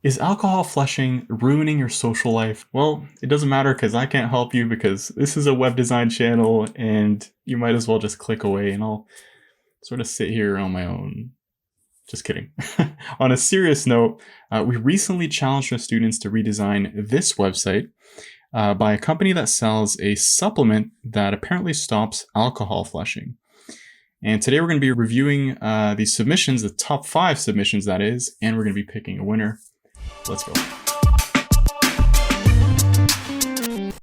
Is alcohol flushing ruining your social life? Well, it doesn't matter because I can't help you because this is a web design channel and you might as well just click away and I'll sort of sit here on my own. Just kidding. On a serious note, we recently challenged our students to redesign this website by a company that sells a supplement that apparently stops alcohol flushing. And today we're going to be reviewing these submissions, the top 5 submissions that is, and we're going to be picking a winner. Let's go.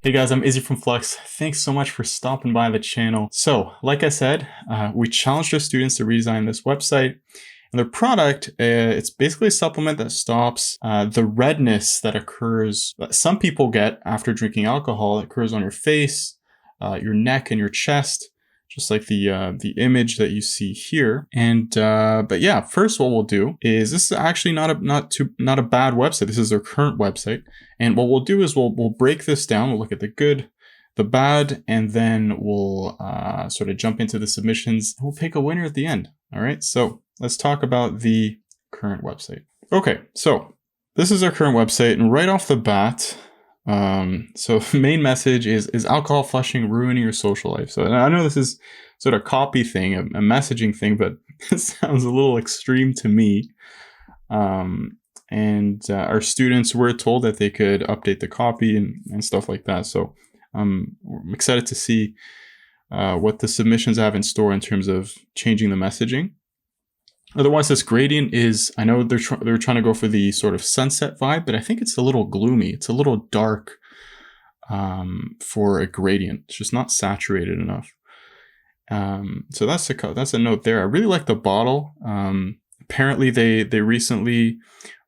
Hey guys, I'm Izzy from Flux. Thanks so much for stopping by the channel. So, like I said, we challenged our students to redesign this website. And their product, it's basically a supplement that stops the redness that occurs, that some people get after drinking alcohol. It occurs on your face, your neck, and your chest, just like the image that you see here. And but yeah, first what we'll do is, this is actually not a bad website. This is their current website. And what we'll do is we'll break this down. We'll look at the good, the bad, and then we'll sort of jump into the submissions. We'll pick a winner at the end. All right, so let's talk about the current website. Okay, so this is our current website, and right off the bat, so the main message is alcohol flushing ruining your social life? So I know this is sort of a copy thing, a messaging thing, but it sounds a little extreme to me. Our students were told that they could update the copy and stuff like that. So I'm excited to see what the submissions have in store in terms of changing the messaging. Otherwise, this gradient is, I know they're trying to go for the sort of sunset vibe, but I think it's a little gloomy. It's a little dark for a gradient. It's just not saturated enough. So that's a note there. I really like the bottle. Apparently, they recently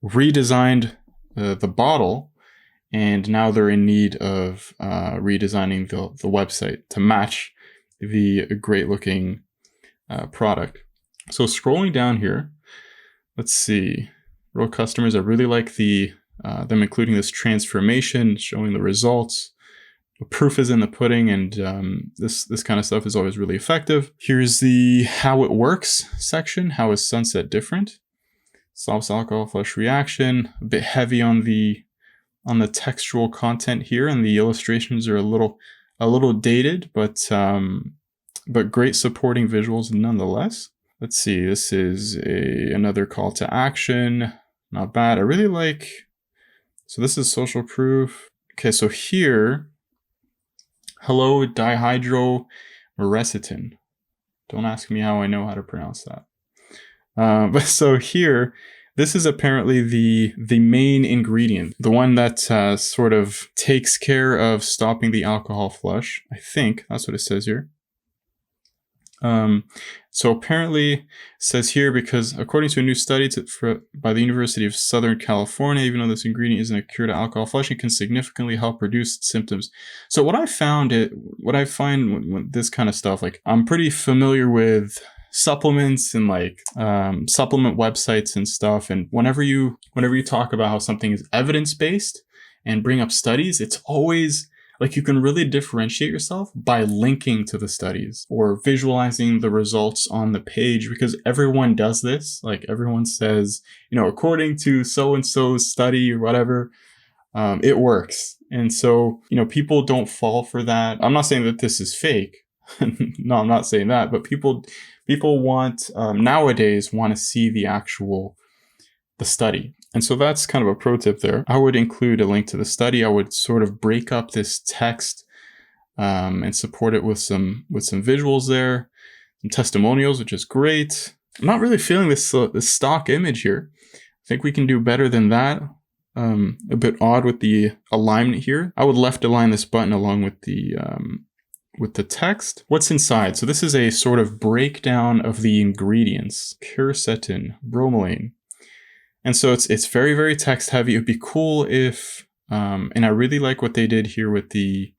redesigned the bottle, and now they're in need of redesigning the website to match the great looking product. So scrolling down here, let's see, real customers. I really like them including this transformation, showing the results. The proof is in the pudding, and this kind of stuff is always really effective. Here's the how it works section. How is sunset different? Stops alcohol flush reaction. A bit heavy on the textual content here, and the illustrations are a little dated, but great supporting visuals nonetheless. Let's see, this is another call to action. Not bad. I really like, so this is social proof. Okay, so here, hello dihydromercetin. Don't ask me how I know how to pronounce that. But so here, this is apparently the main ingredient, the one that sort of takes care of stopping the alcohol flush. I think that's what it says here. So apparently it says here, because according to a new study by the University of Southern California, even though this ingredient isn't a cure to alcohol flushing, can significantly help reduce symptoms. So what I find with this kind of stuff, like, I'm pretty familiar with supplements and like supplement websites and stuff, and whenever you talk about how something is evidence-based and bring up studies, it's always like you can really differentiate yourself by linking to the studies or visualizing the results on the page, because everyone does this. Like, everyone says, according to so-and-so's study or whatever, it works. And so, people don't fall for that. I'm not saying that this is fake. No, I'm not saying that, but people want, nowadays want to see the study. And so that's kind of a pro tip there. I would include a link to the study. I would sort of break up this text and support it with some visuals there, some testimonials, which is great. I'm not really feeling this stock image here. I think we can do better than that. A bit odd with the alignment here. I would left align this button along with the text. What's inside? So this is a sort of breakdown of the ingredients: quercetin, bromelain. And so it's very, very text heavy. It would be cool if, and I really like what they did here with the,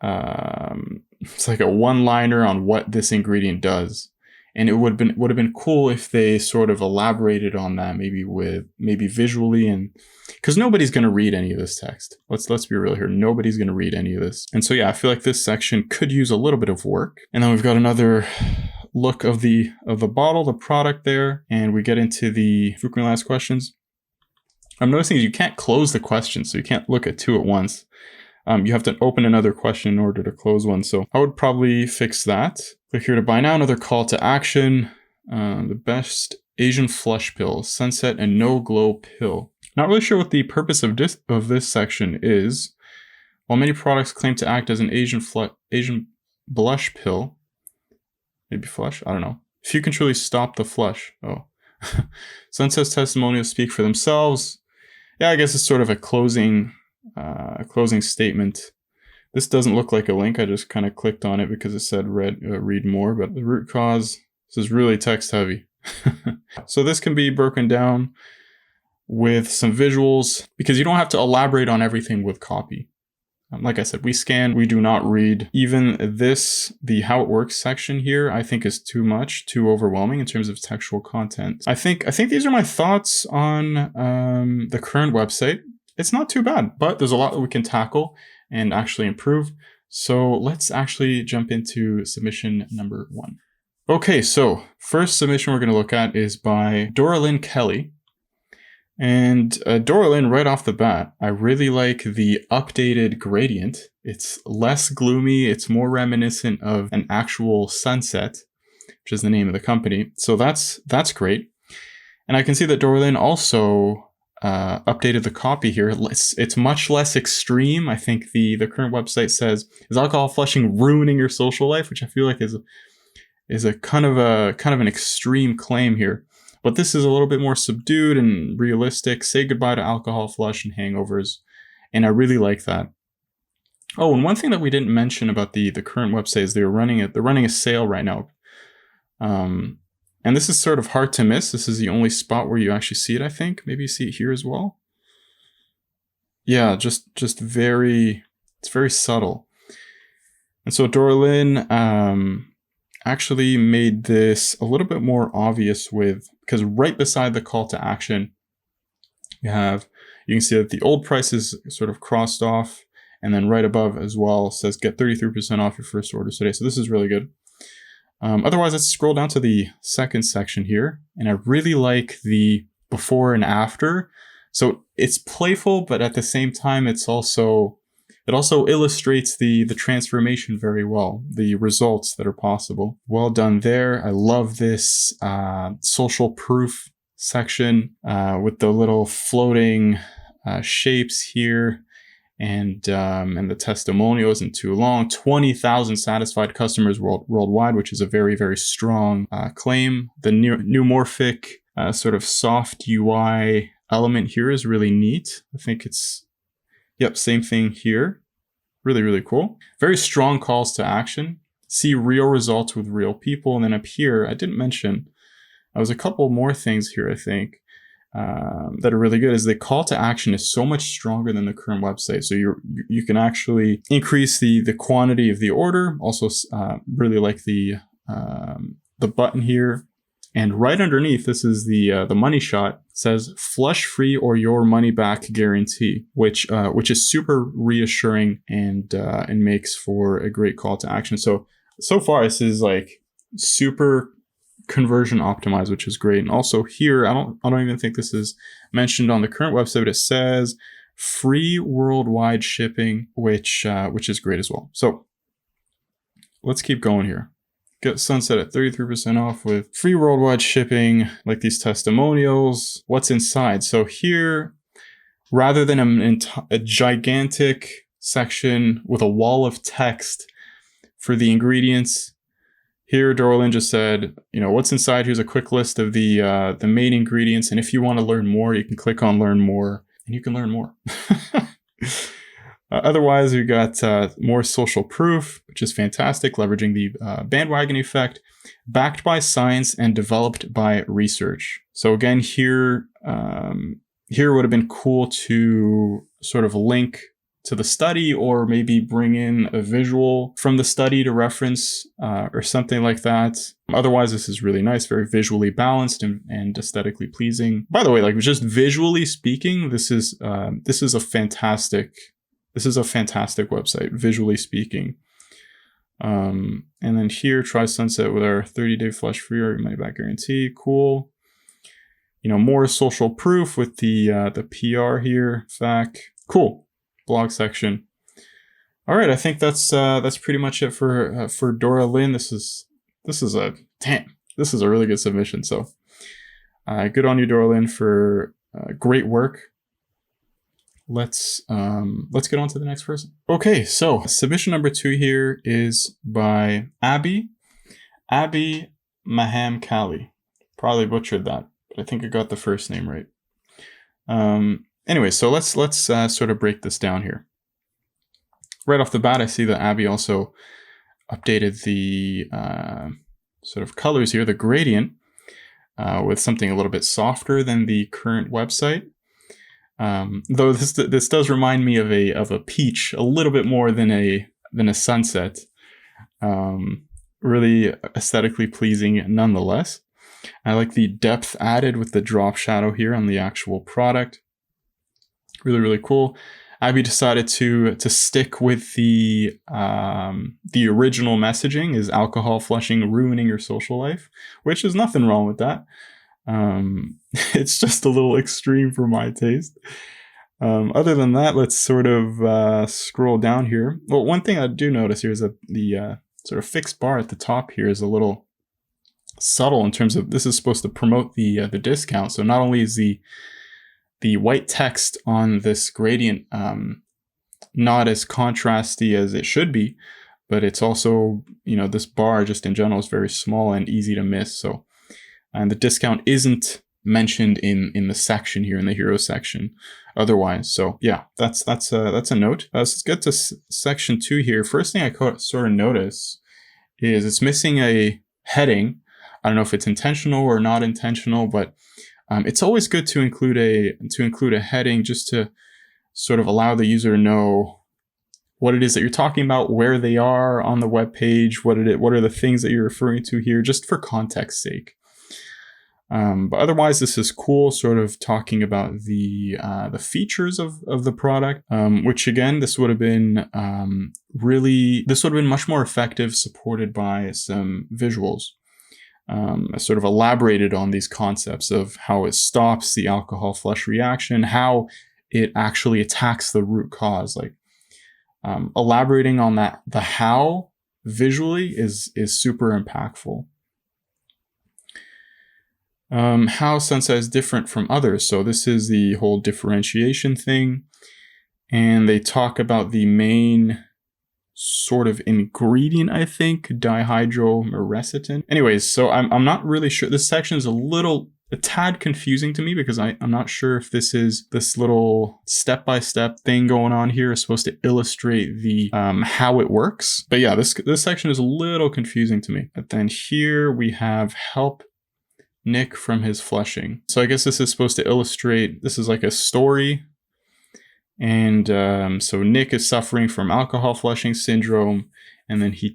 it's like a one-liner on what this ingredient does. And it would have been cool if they sort of elaborated on that, maybe visually, and because nobody's going to read any of this text. Let's be real here. Nobody's going to read any of this. And so, yeah, I feel like this section could use a little bit of work. And then we've got another look of the bottle, the product there, and we get into the frequently asked questions. I'm noticing is you can't close the question, so you can't look at two at once. You have to open another question in order to close one. So I would probably fix that. Click here to buy now. Another call to action. The best Asian flush pill, sunset and no glow pill. Not really sure what the purpose of this section is. While many products claim to act as an Asian blush pill, maybe flush, I don't know. If you can truly stop the flush. Oh. Sunset's testimonials speak for themselves. Yeah, I guess it's sort of a closing statement. This doesn't look like a link. I just kind of clicked on it because it said read more, but the root cause, this is really text heavy. So this can be broken down with some visuals because you don't have to elaborate on everything with copy. Like I said, we scan, we do not read. Even this, the how it works section here, I think is too much, too overwhelming in terms of textual content. I think these are my thoughts on the current website. It's not too bad, but there's a lot that we can tackle and actually improve. So let's actually jump into submission number 1. Okay, so first submission we're going to look at is by Doralin Kelly. And Doralin, right off the bat, I really like the updated gradient. It's less gloomy. It's more reminiscent of an actual sunset, which is the name of the company. So that's great. And I can see that Doralin also updated the copy here. It's much less extreme. I think the current website says, "Is alcohol flushing ruining your social life?" Which I feel like is a kind of an extreme claim here. But this is a little bit more subdued and realistic. Say goodbye to alcohol flush and hangovers. And I really like that. Oh, and one thing that we didn't mention about the current website is they're running a sale right now. And this is sort of hard to miss. This is the only spot where you actually see it, I think. Maybe you see it here as well. Yeah, just it's very subtle. And so Doralin actually made this a little bit more obvious because right beside the call to action, you can see that the old price is sort of crossed off, and then right above as well says get 33% off your first order today. So this is really good. Otherwise, let's scroll down to the second section here, and I really like the before and after. So it's playful, but at the same time, it also illustrates the transformation very well, the results that are possible. Well done there. I love this social proof section with the little floating shapes here, and the testimonial isn't too long. 20,000 satisfied customers worldwide, which is a very, very strong claim. The neumorphic sort of soft UI element here is really neat. I think it's, yep, same thing here. Really, really cool. Very strong calls to action. See real results with real people. And then up here, I didn't mention, there's a couple more things here, I think, that are really good. Is the call to action is so much stronger than the current website. So you can actually increase the quantity of the order. Also, really like the button here. And right underneath, this is the money shot, says flush free or your money back guarantee, which is super reassuring and makes for a great call to action. So far this is like super conversion optimized, which is great. And also here, I don't even think this is mentioned on the current website, but it says free worldwide shipping, which is great as well. So let's keep going here. Get sunset at 33% off with free worldwide shipping, like these testimonials. What's inside? So here, rather than a gigantic section with a wall of text for the ingredients, here Doralin just said, what's inside. Here's a quick list of the main ingredients, and if you want to learn more, you can click on learn more, and you can learn more. Otherwise, we got more social proof, which is fantastic, leveraging the bandwagon effect, backed by science and developed by research. So again, here would have been cool to sort of link to the study, or maybe bring in a visual from the study to reference, or something like that. Otherwise, this is really nice, very visually balanced and aesthetically pleasing. By the way, like just visually speaking, this is a fantastic website, visually speaking. And then here, try sunset with our 30-day flush free or money back guarantee. Cool. more social proof with the PR here. FAQ. Cool. Blog section. All right, I think that's pretty much it for Doralin. This is a really good submission. So, good on you, Doralin, for great work. Let's get on to the next person. Okay, so submission number 2 here is by Abhi Mahamkali. Probably butchered that, but I think I got the first name right. Anyway, so let's sort of break this down here. Right off the bat, I see that Abhi also updated the sort of colors here, the gradient, with something a little bit softer than the current website. Though this does remind me of a peach, a little bit more than a sunset. Really aesthetically pleasing nonetheless. I like the depth added with the drop shadow here on the actual product. Really, really cool. Abhi decided to stick with the original messaging, is alcohol flushing ruining your social life, which is nothing wrong with that. It's just a little extreme for my taste. Other than that, let's sort of scroll down here. Well, one thing I do notice here is that the sort of fixed bar at the top here is a little subtle in terms of this is supposed to promote the discount. So not only is the white text on this gradient not as contrasty as it should be, but it's also, this bar just in general is very small and easy to miss. So, and the discount isn't mentioned in the section here, in the hero section otherwise. So yeah, that's a note. So let's get to section 2 here. First thing I sort of notice is it's missing a heading. I don't know if it's intentional or not intentional, but it's always good to include a heading just to sort of allow the user to know what it is that you're talking about, where they are on the web page, what are the things that you're referring to here, just for context's sake. But otherwise, this is cool, sort of talking about the features of the product, which again, this would have been much more effective supported by some visuals. I sort of elaborated on these concepts of how it stops the alcohol flush reaction, how it actually attacks the root cause. Like elaborating on that, the how visually is super impactful. How Sunset is different from others. So this is the whole differentiation thing. And they talk about the main sort of ingredient, I think, dihydromercetin. Anyways, so I'm not really sure. This section is a tad confusing to me because I'm not sure if this little step-by-step thing going on here is supposed to illustrate the how it works. But yeah, this section is a little confusing to me. But then here we have help Nick from his flushing. So I guess this is supposed to illustrate, this is like a story. And so Nick is suffering from alcohol flushing syndrome, and then he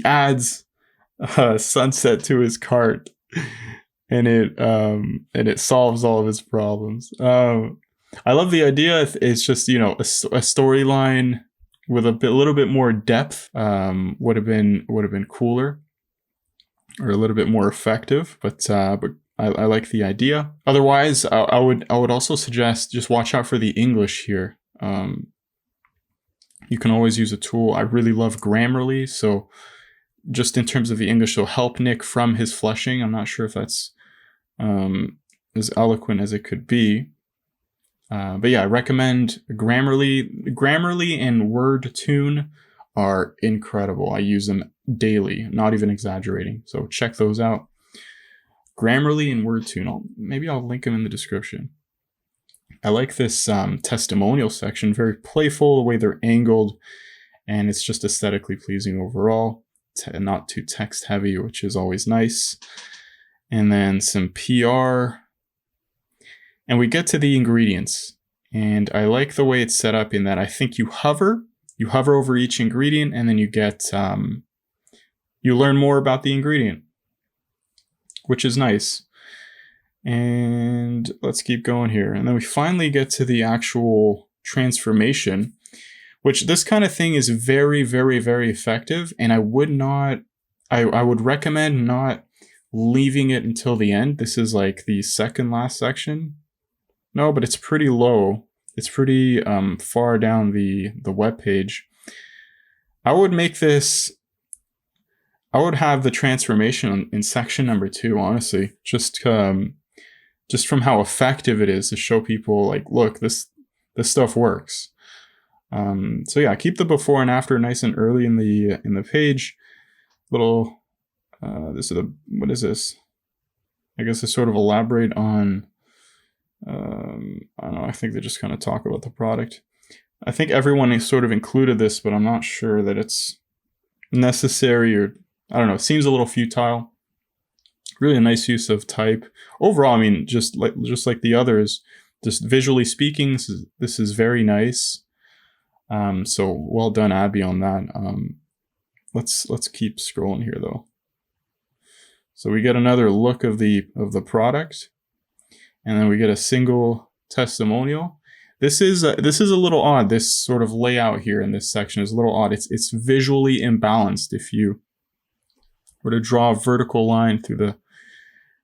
adds Sunset to his cart, and it solves all of his problems. I love the idea. It's just, a storyline with a little bit more depth would have been cooler, or a little bit more effective, but I like the idea. Otherwise, I would also suggest just watch out for the English here. You can always use a tool. I really love Grammarly, so just in terms of the English, so help Nick from his flushing. I'm not sure if that's as eloquent as it could be. But yeah, I recommend Grammarly. Grammarly and WordTune are incredible. I use them daily, not even exaggerating. So check those out. Grammarly and WordTune. Maybe I'll link them in the description. I like this testimonial section. Very playful, the way they're angled, and it's just aesthetically pleasing overall. Not too text heavy, which is always nice. And then some PR. And we get to the ingredients. And I like the way it's set up in that I think you hover over each ingredient, and then you get, you learn more about the ingredient, which is nice. And let's keep going here. And then we finally get to the actual transformation, which this kind of thing is very, very, very effective. And I would recommend not leaving it until the end. This is like the second last section. No, but it's pretty low. It's pretty far down the web page. I would make this, I would have the transformation in section number 2, honestly, just from how effective it is to show people like, look, this stuff works. So yeah, keep the before and after nice and early in the page. Little, this is what is this? I guess to sort of elaborate on, I don't know, I think they just kind of talk about the product. I think everyone has sort of included this, but I'm not sure that it's necessary, or I don't know, it seems a little futile. Really a nice use of type. Overall, I mean, just like the others, just visually speaking, this is very nice. So well done, Abhi, on that. Let's keep scrolling here though. So we get another look of the product, and then we get a single testimonial. This is a little odd. This sort of layout here in this section is a little odd. It's visually imbalanced. If you were to draw a vertical line through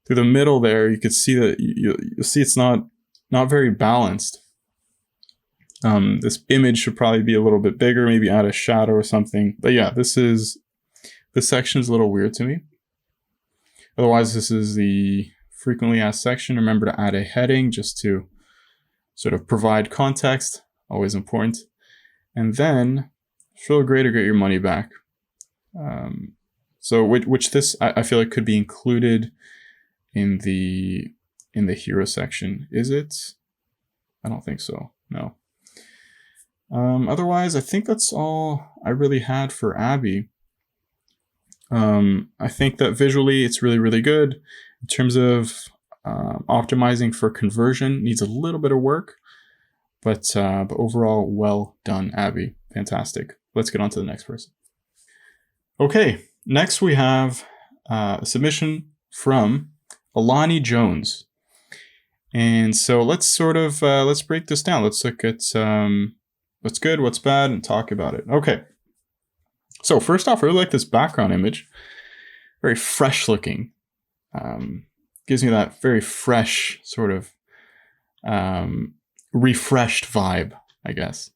the middle there, you could see that you'll see it's not very balanced. This image should probably be a little bit bigger, maybe add a shadow or something. But yeah, this section is a little weird to me. Otherwise, this is the frequently asked section. Remember to add a heading just to sort of provide context, always important. And then feel great to get your money back. So which this I feel like could be included in the hero section. Is it? I don't think so. No. Otherwise, I think that's all I really had for Abhi. I think that visually it's really, really good. In terms of optimizing for conversion, needs a little bit of work, but overall, well done, Abhi. Fantastic. Let's get on to the next person. Okay, next we have a submission from Elani Jones. And so let's let's break this down. Let's look at what's good, what's bad, and talk about it. Okay. So first off, I really like this background image. Very fresh looking. Gives me that very fresh sort of refreshed vibe, I guess.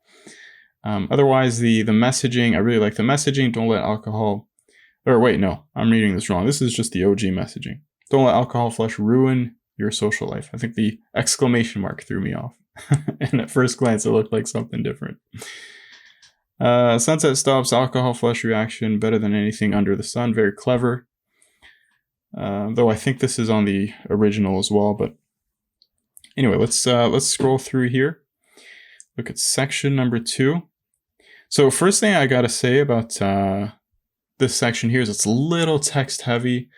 Otherwise, the messaging, I really like the messaging. Don't let alcohol, or wait, no, I'm reading this wrong. This is just the OG messaging. Don't let alcohol flush ruin your social life. I think the exclamation mark threw me off. And at first glance, it looked like something different. Sunset stops alcohol flush reaction better than anything under the sun. Very clever. Though I think this is on the original as well. But anyway, let's scroll through here. Look at section number 2. So first thing I gotta say about this section here is it's a little text heavy.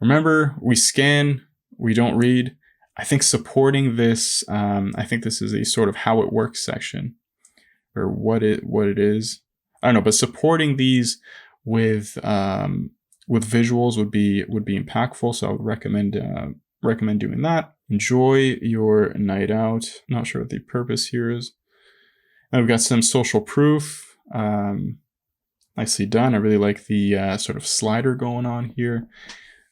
Remember, we scan, we don't read. I think supporting this, I think this is a sort of how it works section, or what it is. I don't know, but supporting these with visuals would be impactful. So I would recommend doing that. Enjoy your night out. Not sure what the purpose here is. And we've got some social proof. Nicely done. I really like the sort of slider going on here.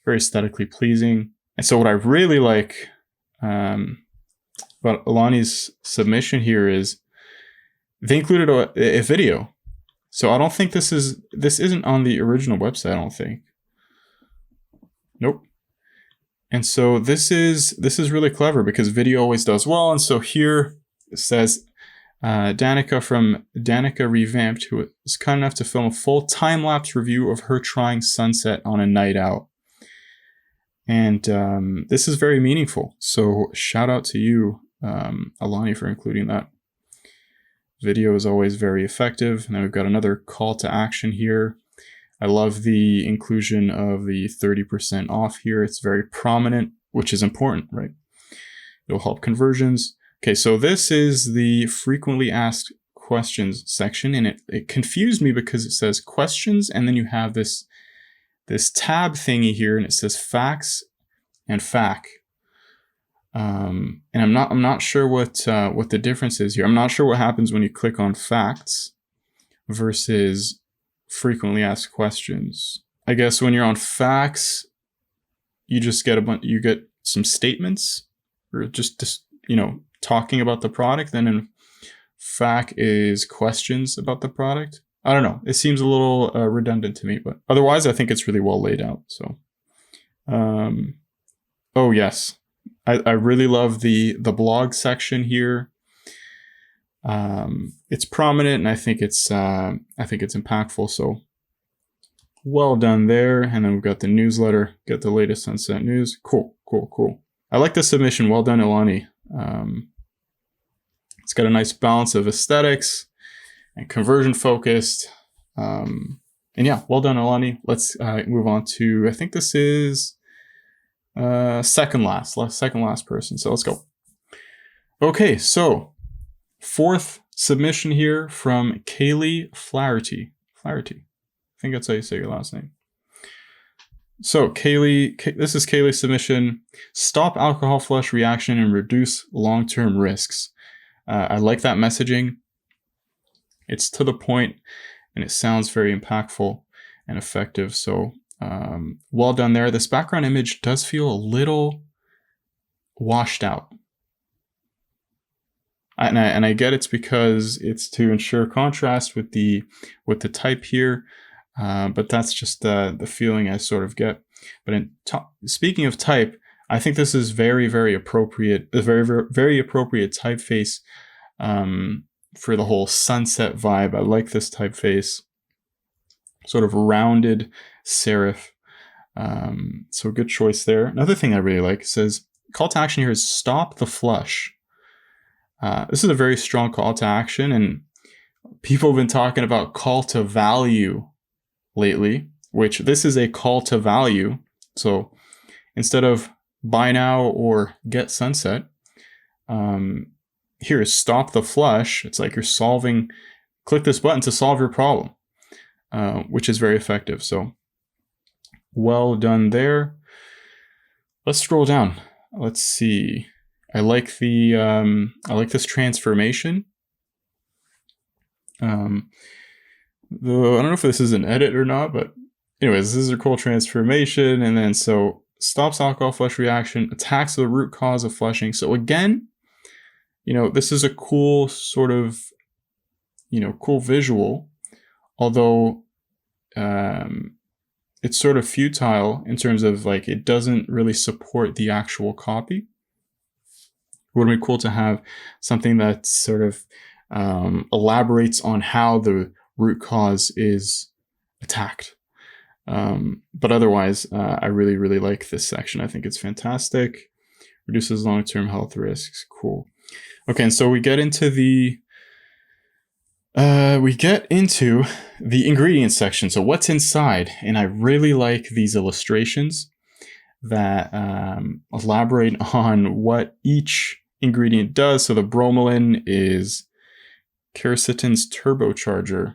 Very aesthetically pleasing. And so what I really like about Elani's submission here is they included a video. So I don't think this isn't on the original website, I don't think. Nope. And so this is really clever because video always does well. And so here it says Danica from Danica Revamped, who is kind enough to film a full time-lapse review of her trying sunset on a night out. And this is very meaningful. So shout out to you, Elani, for including that. Video is always very effective. And then we've got another call to action here. I love the inclusion of the 30% off here. It's very prominent, which is important, right? It'll help conversions. Okay, so this is the frequently asked questions section, and it confused me because it says questions, and then you have this tab thingy here, and it says facts and fac. And I'm not sure what the difference is here. I'm not sure what happens when you click on facts versus frequently asked questions. I guess when you're on facts, you just get you get some statements, or just you know, talking about the product. Then in FAQ is questions about the product. I don't know. It seems a little redundant to me, but otherwise I think it's really well laid out. So, oh yes, I really love the blog section here. It's prominent, and I think it's impactful. So well done there. And then we've got the newsletter, get the latest sunset news. Cool. I like the submission. Well done, Elani. It's got a nice balance of aesthetics and conversion focused. And yeah, well done, Elani. Let's move on to, I think this is second last person. So let's go. Okay, so fourth submission here from Kayleigh Flaherty. I think that's how you say your last name. So Kayleigh, this is Kayleigh's submission. Stop alcohol flush reaction and reduce long-term risks. I like that messaging. It's to the point, and it sounds very impactful and effective. So well done there. This background image does feel a little washed out. And I get it's because it's to ensure contrast with the type here. But that's just the feeling I sort of get. But speaking of type, I think this is very, very appropriate, a very, very, very appropriate typeface for the whole sunset vibe. I like this typeface, sort of rounded serif. So good choice there. Another thing I really like, says call to action here is stop the flush. This is a very strong call to action, and people have been talking about call to value lately, which this is a call to value. So instead of buy now or get sunset, here is stop the flush. It's like you're click this button to solve your problem, which is very effective. So well done there. Let's scroll down. Let's see. I like this transformation. Though I don't know if this is an edit or not, but anyways, this is a cool transformation. And then so stops alcohol flush reaction, attacks the root cause of flushing. So again, you know, this is a cool sort of, you know, cool visual, although it's sort of futile in terms of like, it doesn't really support the actual copy. It would be cool to have something that sort of elaborates on how the root cause is attacked. But otherwise, I really, really like this section. I think it's fantastic. Reduces long-term health risks. Cool. Okay, and so we get into the ingredients section. So what's inside? And I really like these illustrations that elaborate on what each ingredient does. So the bromelain is quercetin's turbocharger.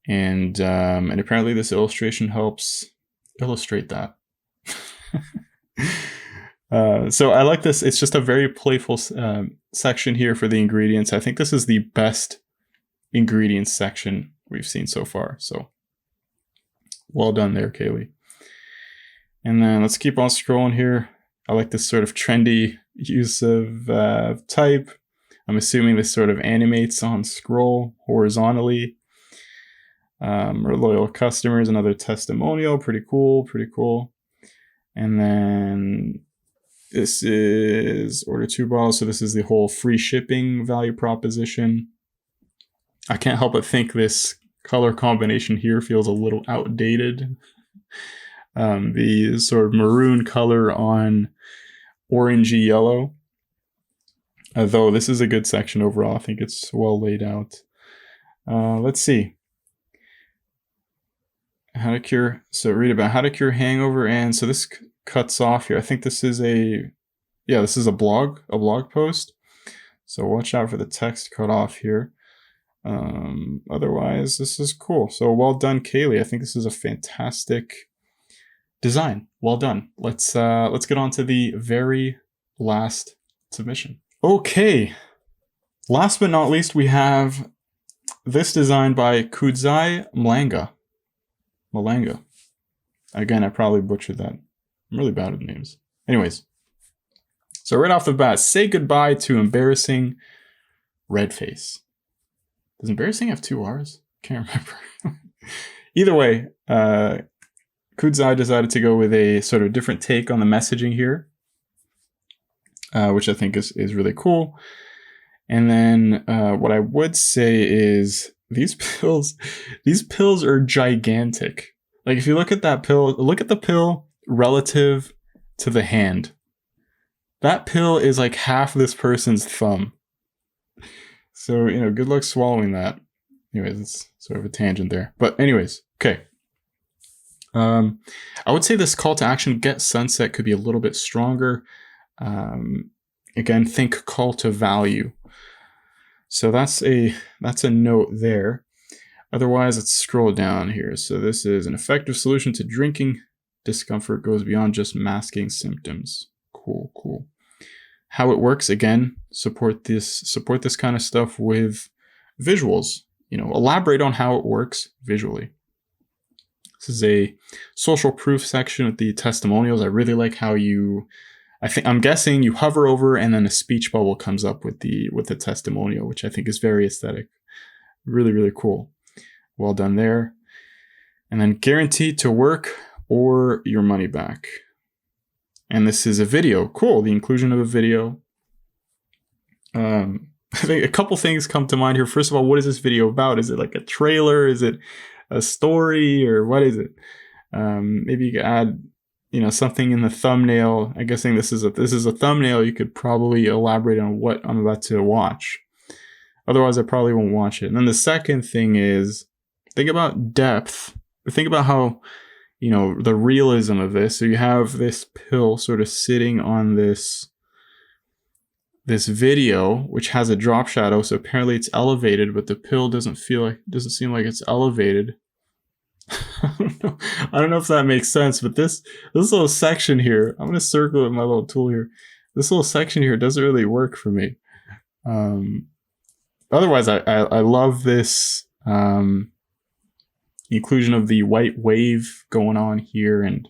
And apparently this illustration helps illustrate that. So I like this. It's just a very playful section here for the ingredients. I think this is the best ingredients section we've seen so far. So well done there, Kayleigh. And then let's keep on scrolling here. I like this sort of trendy use of type. I'm assuming this sort of animates on scroll horizontally. Or loyal customers, another testimonial. Pretty cool. And then this is order 2 bottles. So this is the whole free shipping value proposition. I can't help but think this color combination here feels a little outdated. The sort of maroon color on orangey yellow. Though this is a good section overall. I think it's well laid out. Let's see. How to cure. So read about how to cure hangover. And so this cuts off here. I think this is this is a blog post. So watch out for the text cut off here. Otherwise, this is cool. So well done, Kayleigh. I think this is a fantastic design. Well done. Let's get on to the very last submission. Okay. Last but not least, we have this design by Kudzai Mhlanga. Again, I probably butchered that. I'm really bad with names. Anyways, so right off the bat, say goodbye to embarrassing red face. Does embarrassing have 2 R's? Can't remember. Either way, Kudzai decided to go with a sort of different take on the messaging here, which I think is really cool. And then what I would say is these pills are gigantic. Like if you look at that pill, look at the pill relative to the hand. That pill is like half this person's thumb. So, good luck swallowing that. Anyways, it's sort of a tangent there. But anyways, okay. I would say this call to action, get sunset, could be a little bit stronger. Again, think call to value. So that's a note there. Otherwise, let's scroll down here. So this is an effective solution to drinking discomfort, goes beyond just masking symptoms. Cool. How it works, again, support this kind of stuff with visuals. Elaborate on how it works visually. This is a social proof section with the testimonials. I really like how I'm guessing you hover over and then a speech bubble comes up with the testimonial, which I think is very aesthetic. Really, really cool. Well done there. And then guaranteed to work or your money back. And this is a video. Cool. The inclusion of a video. I think a couple things come to mind here. First of all, what is this video about? Is it like a trailer? Is it a story, or what is it? Maybe you could add, something in the thumbnail. I'm guessing this is a thumbnail. You could probably elaborate on what I'm about to watch. Otherwise, I probably won't watch it. And then the second thing is, think about depth. Think about how, the realism of this. So you have this pill sort of sitting on this video, which has a drop shadow. So apparently it's elevated, but the pill doesn't seem like it's elevated. I don't know if that makes sense, but this little section here, I'm going to circle with my little tool here. This little section here doesn't really work for me. Otherwise, I love this inclusion of the white wave going on here, and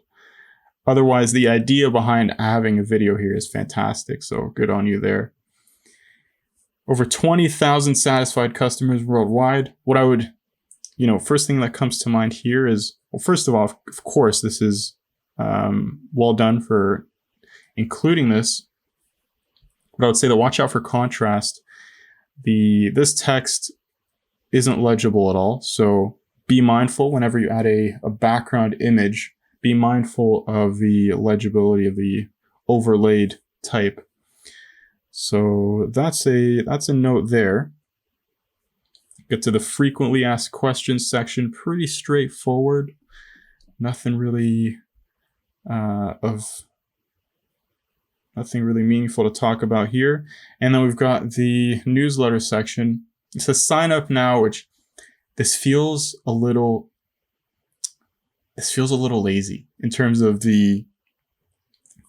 otherwise the idea behind having a video here is fantastic, so good on you there. Over 20,000 satisfied customers worldwide. What I would, first thing that comes to mind here is, well, first of all, of course, this is well done for including this. But I would say that watch out for contrast. This text isn't legible at all, so be mindful whenever you add a background image. Be mindful of the legibility of the overlaid type. So that's a note there. Get to the frequently asked questions section. Pretty straightforward. Nothing really meaningful to talk about here. And then we've got the newsletter section. It says sign up now, which this feels a little lazy in terms of the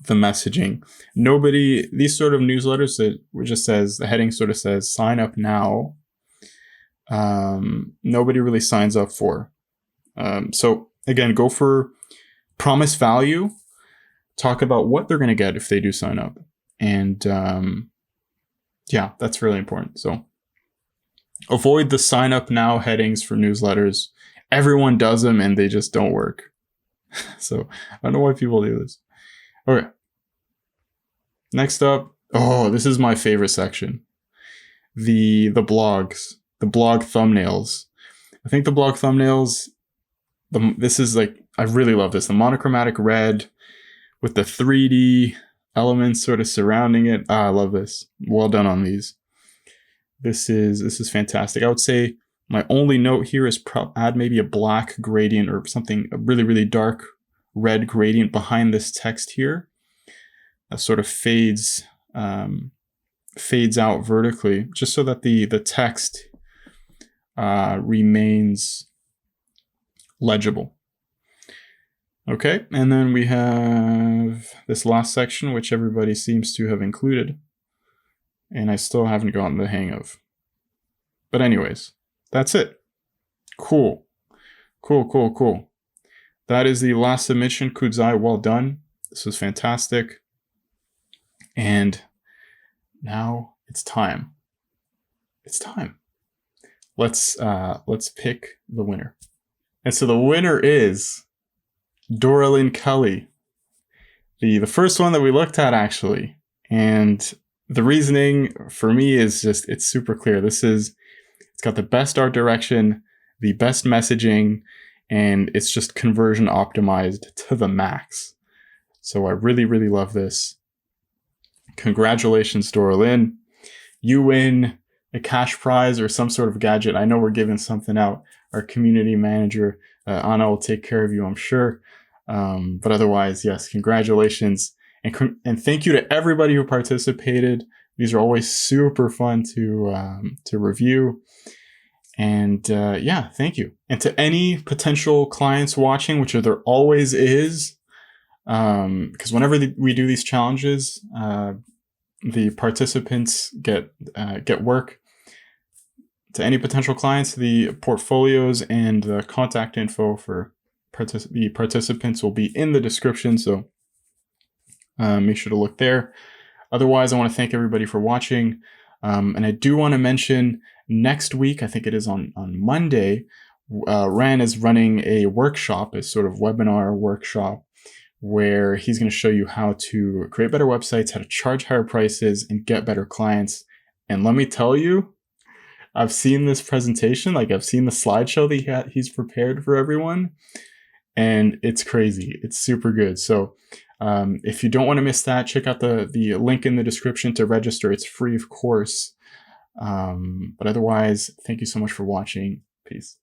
messaging. These sort of newsletters that just says, the heading sort of says sign up now. Nobody really signs up for. So again, go for promise value. Talk about what they're going to get if they do sign up. And yeah, that's really important. So avoid the sign up now headings for newsletters. Everyone does them and they just don't work. So I don't know why people do this. Okay. Next up. Oh, this is my favorite section. The blogs, the blog thumbnails. I think the blog thumbnails, this is like, I really love this. The monochromatic red with the 3D elements sort of surrounding it. I love this. Well done on these. This is fantastic. I would say my only note here is add maybe a black gradient or something, a really, really dark red gradient behind this text here. That sort of fades out vertically, just so that the text remains legible. Okay, and then we have this last section, which everybody seems to have included, and I still haven't gotten the hang of. But anyways, that's it. Cool. That is the last submission. Kudzai, well done. This was fantastic. And now it's time. It's time. Let's pick the winner. And so the winner is Doralin Kelly, the first one that we looked at, actually. And the reasoning for me is just, it's super clear. It's got the best art direction, the best messaging, and it's just conversion optimized to the max. So I really, really love this. Congratulations, Doralin. You win a cash prize or some sort of gadget. I know we're giving something out. Our community manager, Anna, will take care of you, I'm sure. But otherwise, yes, congratulations. And thank you to everybody who participated. These are always super fun to review. And yeah, thank you. And to any potential clients watching, which there always is, because whenever we do these challenges, the participants get work. To any potential clients, the portfolios and the contact info for the participants will be in the description, so make sure to look there. Otherwise, I want to thank everybody for watching, and I do want to mention next week, I think it is on Monday, Ran is running a workshop, a sort of webinar workshop, where he's going to show you how to create better websites, how to charge higher prices, and get better clients. And let me tell you, I've seen this presentation, like I've seen the slideshow that he's prepared for everyone, and it's crazy. It's super good. So if you don't want to miss that, check out the link in the description to register. It's free, of course. But otherwise, thank you so much for watching. Peace.